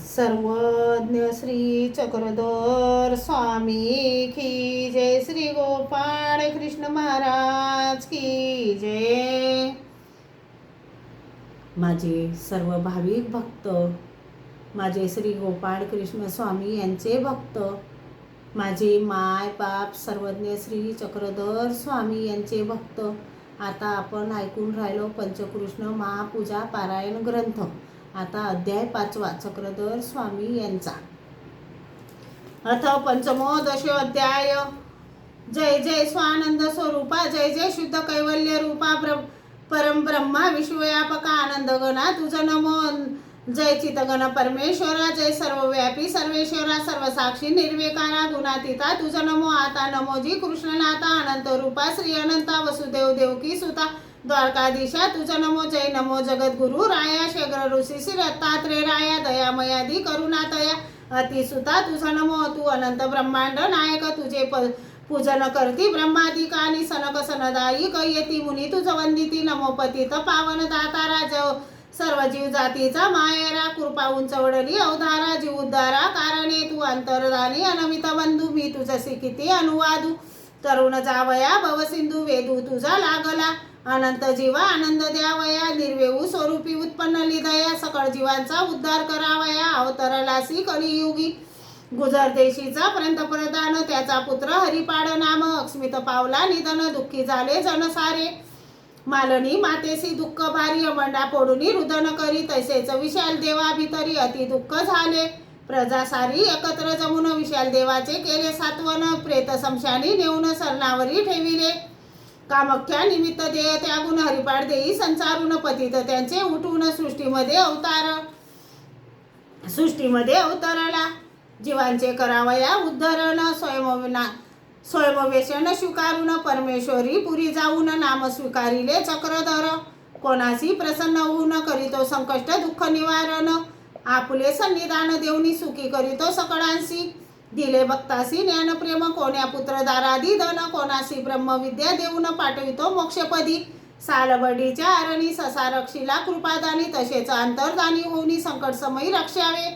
सर्वज्ञ श्री चक्रधर स्वामी की जय, श्री गोपाळ कृष्ण महाराज की जय। माझे सर्व भाविक भक्त, माझे श्री गोपाळ कृष्ण स्वामी यांचे भक्त, माझे माय बाप सर्वज्ञ श्री चक्रधर स्वामी यांचे भक्त, आता आपण ऐकून राहिलो पंचकृष्ण महापूजा पारायण ग्रंथ। आता अध्याय 5 चक्रधर स्वामी यांचा। अथ पंचमो दशोध्याय। जय जय स्वानंद स्वरूपा, जय जय शुद्ध कैवल्य रूपा परम ब्रह्मा विश्वव्यापक आनंद गणा तुझ नमो। जय चितगण परमेश्वरा, जय सर्वव्यापी सर्वेश्वरा, सर्वसाक्षी निर्विकारा गुणातीता तुझ नमो। आता नमोजी कृष्णनाथा अनंत रूपा श्री अनंता वसुदेव देवकी सुता द्वारकाधीशा तुझ नमो। जय नमो जगद्गुरु राया शेखर ऋषी श्री दत्तात्रेय राया दयामयादी करुणातया अतिसुता तुझ नमो। तू अनंत ब्रह्मांड नायक, तुझे पूजन करती ब्रह्मादिक आणि सनक सनदायिक यती मुनी तुझ वंदिती। नमो पतित पावन दातारा, सर्व जीव जातीचा मायरा, कृपा उंचवडली अवधारा, जीव उद्धारा कारणे तू अंतर्धानी अनमित बंधू। मी तुझसी किती अनुवादू, तरुण जावया भवसिंधू वेदू तुझा लागला। अनंत जीवा आनंद द्यावया, निर्वेऊ स्वरूपी उत्पन्न लिदया, सकळ जीवांचा उद्धार करावया। अवतरलासी कलियुगी गुजर देशीचा पंतप्रधान, त्याचा पुत्र हरिपाड नाम। अक्ष्मित पावला निधन, दुःखी झाले जनसारे। मालनी मातेसी दुःख भारी, मंडा फोडूनी रुदन करी, तैसेच विशाल देवा भितरी अति दुःख झाले। प्रजा सारी एकत्र जमून विशाल देवाचे केले सात्वन, प्रेत समशानी नेऊन सरणावरी ठेविले। कामख्या निमित्त देय त्यागून हरिपाड देई संचारून, पतित त्यांचे उठून सृष्टीमध्ये अवतरला। जीवांचे करावया उद्धरण, स्वयंवेशन स्वीकारून, परमेश्वरी पुरी जाऊन नाम स्वीकारिले चक्रधर। कोणासी प्रसन्न होऊन करीतो संकष्ट दुःख निवारण, आपुले सन्निधान देऊनी सुखी करीतो सकळांसी। दिले भक्तासी ज्ञानप्रेम, कोण्या पुत्रदारादी धन, कोणासी ब्रह्मविद्या देऊन पाठवितो मोक्षपदी। सालबडीच्या आरणी ससा रक्षिला कृपादानी, तसेच अंतर्दानी होऊनी संकट समयी रक्षावे।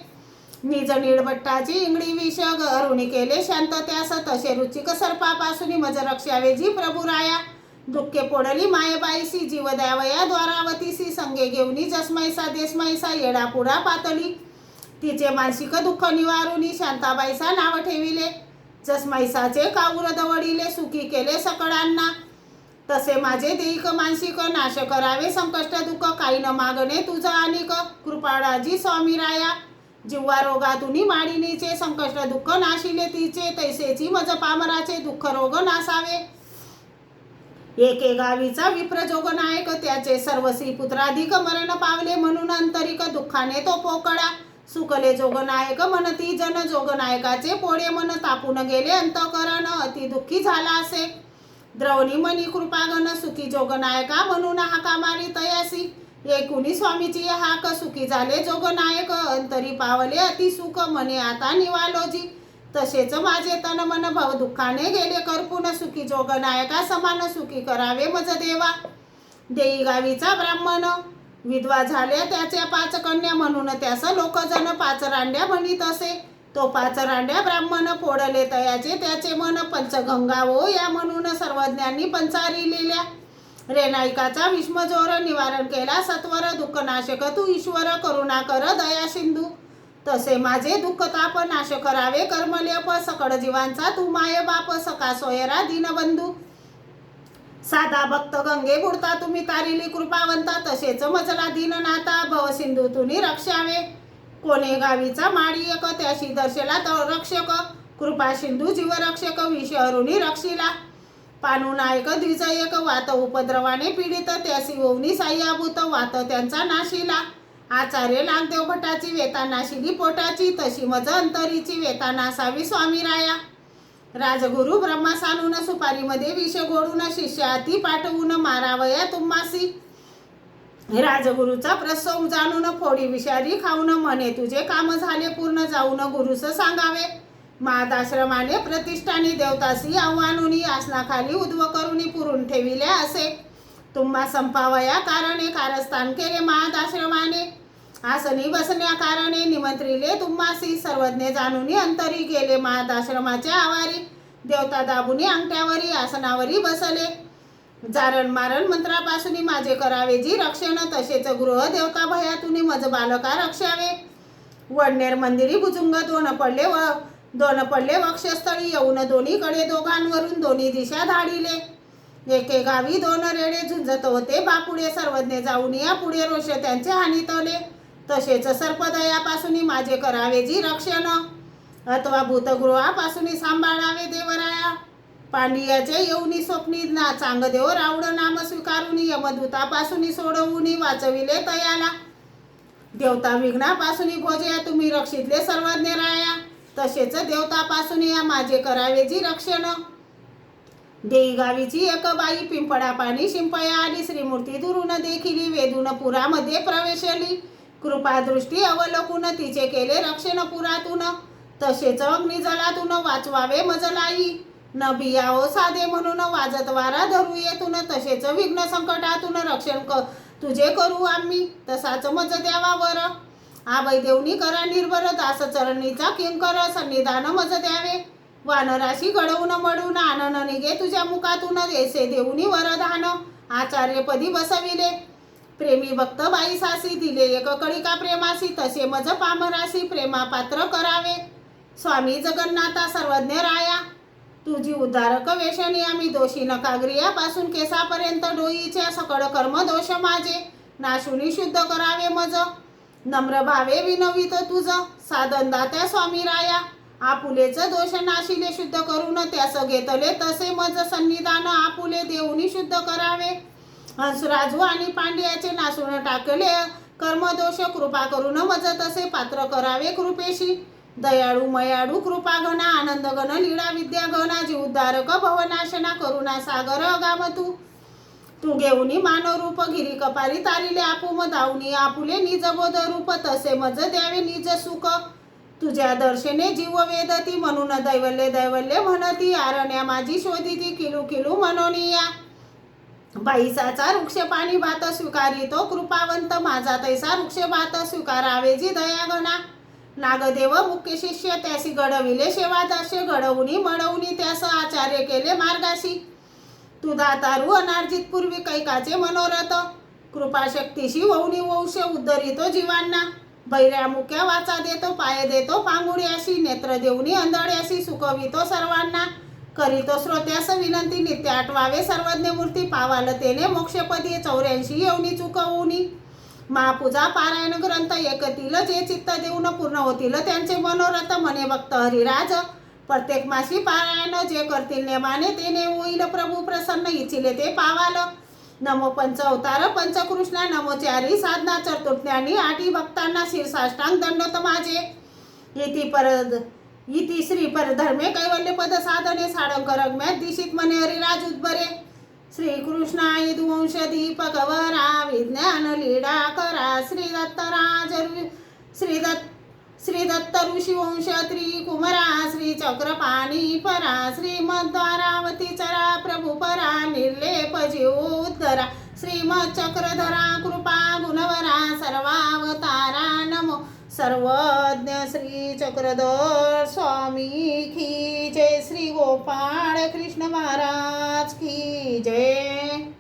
निज निळभट्टाची इंगडी विष अरुणी केले शांत त्यास, तसे रुचिक सर्पापासून मज रक्षावे जी प्रभुराया। दुःखे पोडली मायबाईसी, जीव द्यावया द्वारावतीसी, संगे घेऊनी जसमैसा देसमैसा येडापुडा पातळी। तिचे मानसिक दुःख निवारुनी शांताबाईसा नाव ठेविले। जसमैसाचे काऊर दवडिले, सुखी केले सकळांना। तसे माझे देईक मानसिक, नाश करावे संकष्ट दुःख, काही न मागणे तुझं अनिक। कृपाळाजी स्वामी राया, जिव्हा रोगातुनी माडिनीचे, संकष्ट दुःख नाशिले तिचे, तैसेची मज पामराचे दुःख रोग नासावे। एके गावीचा विप्रजोग नायक, त्याचे सर्वसी पुत्राधिक मरण पावले, म्हणून आंतरिक दुःखाने तो पोकळा। सुकले जोगनायक म्हणती जन, जोगनायकाचे पोळे मन तापून गेले अंतकरण, अति दुःखी झाला असे। द्रवणी मनी कृपागण, सुखी जोगनायका म्हणून हाका मारी तयासी। एकुणी स्वामीची हाक, सुखी झाले जोगनायक, अंतरी पावले अति सुख, मने आता निवालोजी। तसेच माझे तन मन भव दुःखाने गेले करपून, सुखी जोगनायका समान सुखी करावे मज देवा। देई गावीचा ब्राह्मण, विधवा झाल्या त्याच्या 5 कन्या, म्हणून त्यास लोकजन 5 रांड्या म्हणीत असे। तो 5 रांड्या ब्राह्मण, फोडले तयाचे त्याचे मन, पंचगंगा ओ या म्हणून सर्वज्ञांनी पंचारिलेल्या। रेणायकाचा विष्मजोर निवारण केला सत्वर, दुःख नाशक तू ईश्वर करुणा कर दया सिंधू। तसे माझे दुःख ताप नाश करावे कर्मलेप, सकळ जीवांचा तू माय बाप, सखा सोयरा दीनबंधू। साधा भक्त गंगे बुडता तुम्ही तारिली कृपावंता, तसेच मजला दीननाथा भवसिंधू तुनी रक्षावे। कोणे गावीचा माडी एक, त्याशी दर्शला रक्षक, कृपा सिंधू जीवरक्षक, विष अरुणी रक्षिला। पानू नायक द्विजयक, वात उपद्रवाने पीडित, त्यासी ओवनी साह्याभूत, वात त्यांचा नाशिला। आचार्य नागदेव भटाची वेता नाशिली पोटाची, तशी मज अंतरीची वेता नासावी स्वामी राया। राजगुरु ब्रह्मा सानून सुपारीमध्ये विष घोळून, शिष्य हाती पाठवून मारावया तुम्हासी। राजगुरुचा प्रसव जाणून फोडी विषारी खाऊन, म्हणे तुझे काम झाले पूर्ण, जाऊन गुरुस सांगावे। महादाश्रमाने प्रतिष्ठानी देवतासी आव्हानुनी, आसनाखाली उद्व करुनी पुरून ठेविले असे। तुम्हा संपावया कारणे कारस्थान केले महादाश्रमाने। आसनी बसण्या कारणे निमंत्रिले तुम्हासी सर्वज्ञ जाणून अंतरी गेले महादाश्रमाच्या आवारी देवता दाबुनी अंगठ्यावरी आसनावरी बसले जारण मारण मंत्रापासून माझे करावे जी रक्षण तसेच गृह देवता भयातुनी मज बालका रक्षावे वडनेर मंदिरी भुजंग दोन पडले वक्षस्थळी येऊन दोन्हीकडे दोघांवरून दोन्ही दिशा धाडिले एके गावी दोन रेडे झुंजत होते बापुडे सर्वज्ञ जाऊन या पुढे रोष त्यांचे हानितले तसेच सर्पदयापासून माझे करावे जी रक्षण अथवा भूतगृहापासून सांभाळावे देवराया पांडियाचे येऊनी स्वप्नी ना चांगदेव रावड नाम स्वीकारून यमदूतापासून सोडवून वाचविले तयाला देवता विघ्नापासून भोजया तुम्ही रक्षितले सर्वज्ञ राया तसेच देवतापासून या माझे करावे जी रक्षण देई गावीची एक बाई पिंपळा पाणी शिंपया आली श्रीमूर्ती दुरून देखिली वेदून पुरामध्ये प्रवेशली कृपादृष्टी अवलोकून तिचे केले रक्षण पुरातून तसेच अग्निजलातून वाचवावे मजलाई न बियाओ साधे म्हणून वाजत वारा धरू येतून तसेच विघ्न संकटातून रक्षण तुझे करू आम्ही तसाच मज द्यावा वर आबाई देवनी करा निर्भर दास चरणीचा किंकर सन्निधान मज द्यावे वानराशी घडवून मडून आनन निघे तुझ्या मुखातून ऐसे देऊनी वरदान आचार्यपदी बसविले प्रेमी भक्त बाई सासी दिले एक कळिका प्रेमासी तसे मज पामरासी प्रेमा पात्र करावे स्वामी जगन्नाथा सर्वज्ञ राया तुझी उद्धारक वेशनी आम्ही दोषी नकाग्रियापासून केसापर्यंत डोईच्या सकळ कर्म दोष माझे नाशुनी शुद्ध करावे मज नम्र भावे विनवित तुझ साधन दात्या स्वामी राया आपुलेच दोष नाशिले शुद्ध करून त्यास घेतले तसे मज सन्निधान आपुले देऊनी शुद्ध करावे हंसराजू आणि पांड्याचे नासून टाकले कर्मदोष कृपा करून मज तसे पात्र करावे कृपेशी दयाळू मयाळू कृपा घना आनंद गण लीळा विद्या गणा जी उद्धारक भवनाशना करुणा सागर अगाम तू घेऊनी मानव रूप गिरी कपारी तारिले आपुम दावनी आपुले निज बोध रूप तसे मज द्यावे निज सुख तुझ्या दर्शने जीव वेदती म्हणून दैवल्य दैवल्य म्हणती आरण्या माझी शोधिती किलू किलू मनोनिया बाईसाचा वृक्ष पाणी भात स्वीकारितो कृपावंत माझा तैसा वृक्ष भात स्वीकारावे जी दयागणा नागदेव मुख्य शिष्य त्यासी घडविले सेवादास्य घडवुनी मडवुनी त्यास आचार्य केले मार्गाशी तू दातारू अनार्जित पूर्वी कैकाचे मनोरथ कृपाशक्तीशी वौनी वंश उद्धरितो जीवांना बैऱ्या मुक्या वाचा देतो पाय देतो पांगुड्याशी नेत्र देऊनी अंधड्याशी सुखवितो सर्वांना करीतो श्रोत्यास विनंती नित्य आठवावे सर्वज्ञ मूर्ती पावालतेने मोक्षपदी 84 येऊनी चुकवुनी महापूजा पारायण ग्रंथ एकतील जे चित्त देऊन पूर्ण होतील त्यांचे मनोरथ मने भक्त हरिराज प्रत्येक मासी पारायण जे करतील नेमाने तेने होईल प्रभू प्रसन्न इच्छिले ते पावाल नमो पंच अवतार पंचकृष्णा नमो चारी साधना चतुर्ज्ञानी आठी भक्तांना शीर्षाष्टांग दंडोत माझे इति श्री परधर्मे कैवल्य पद साधने साडंकरग्म्यात दिशित मने हरिराज उद्भरे श्री कृष्णाय दुवंश दीपक वरा विज्ञान लीडा करा श्री दत्त ऋषी वंश त्रिकुमरा श्री चक्रपाणी परा श्रीमद्वारावती चरा प्रभु परा निर्लेप जीवोद्धरा श्रीमद चक्रधरा कृपा गुणवरा सर्वावतारा नमो सर्वज्ञ श्री चक्रधर स्वामी की जय श्री गोपाळ कृष्ण महाराज की जय।